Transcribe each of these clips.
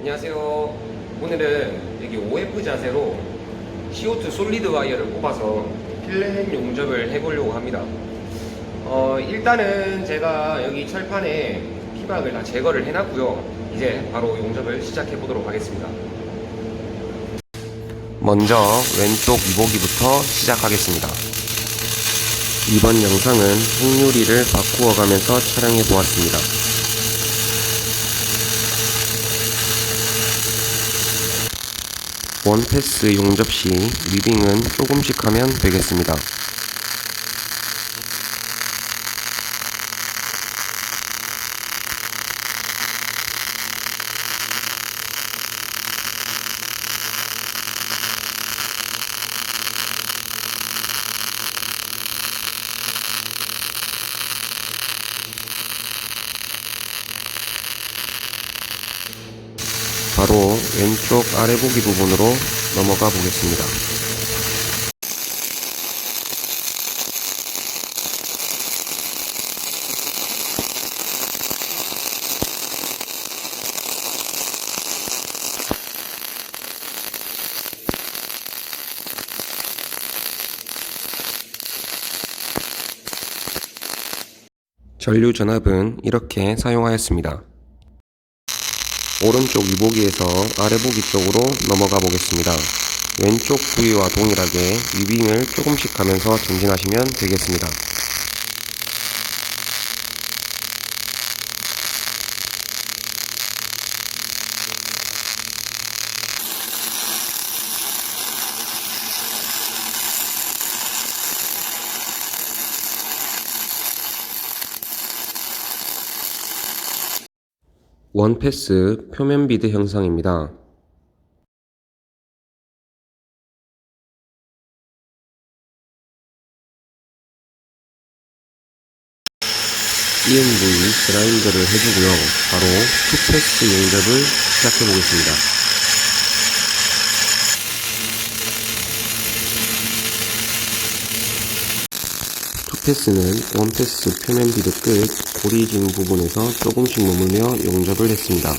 안녕하세요. 오늘은 여기 OF 자세로 CO2 솔리드 와이어를 뽑아서 필름 용접을 해보려고 합니다. 일단은 제가 여기 철판에 피박을 다 제거를 해놨고요. 이제 바로 용접을 시작해 보도록 하겠습니다. 먼저 왼쪽 이보기부터 시작하겠습니다. 이번 영상은 행유리를 바꾸어 가면서 촬영해 보았습니다. 원패스 용접 시 위빙은 조금씩 하면 되겠습니다. 바로 왼쪽 아래 보기 부분으로 넘어가 보겠습니다. 전류 전압은 이렇게 사용하였습니다. 오른쪽 위보기에서 아래 보기 쪽으로 넘어가 보겠습니다. 왼쪽 부위와 동일하게 위빙을 조금씩 하면서 전진하시면 되겠습니다. 원패스 표면 비드 형상입니다. EMV 그라인더를 해주고요. 바로 투패스 용접을 시작해 보겠습니다. 투패스는 원패스 표면 비드 끝 고리진 부분에서 조금씩 머물며 용접을 했습니다.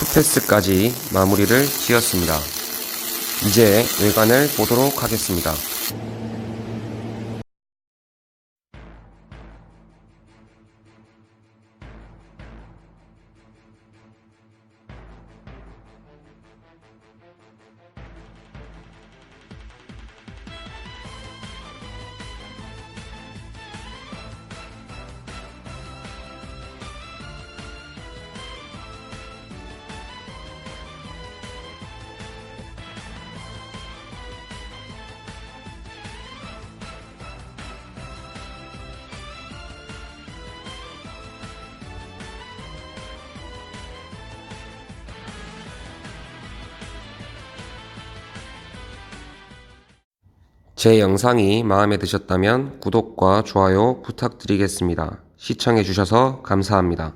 서페스까지 마무리를 지었습니다. 이제 외관을 보도록 하겠습니다. 제 영상이 마음에 드셨다면 구독과 좋아요 부탁드리겠습니다. 시청해주셔서 감사합니다.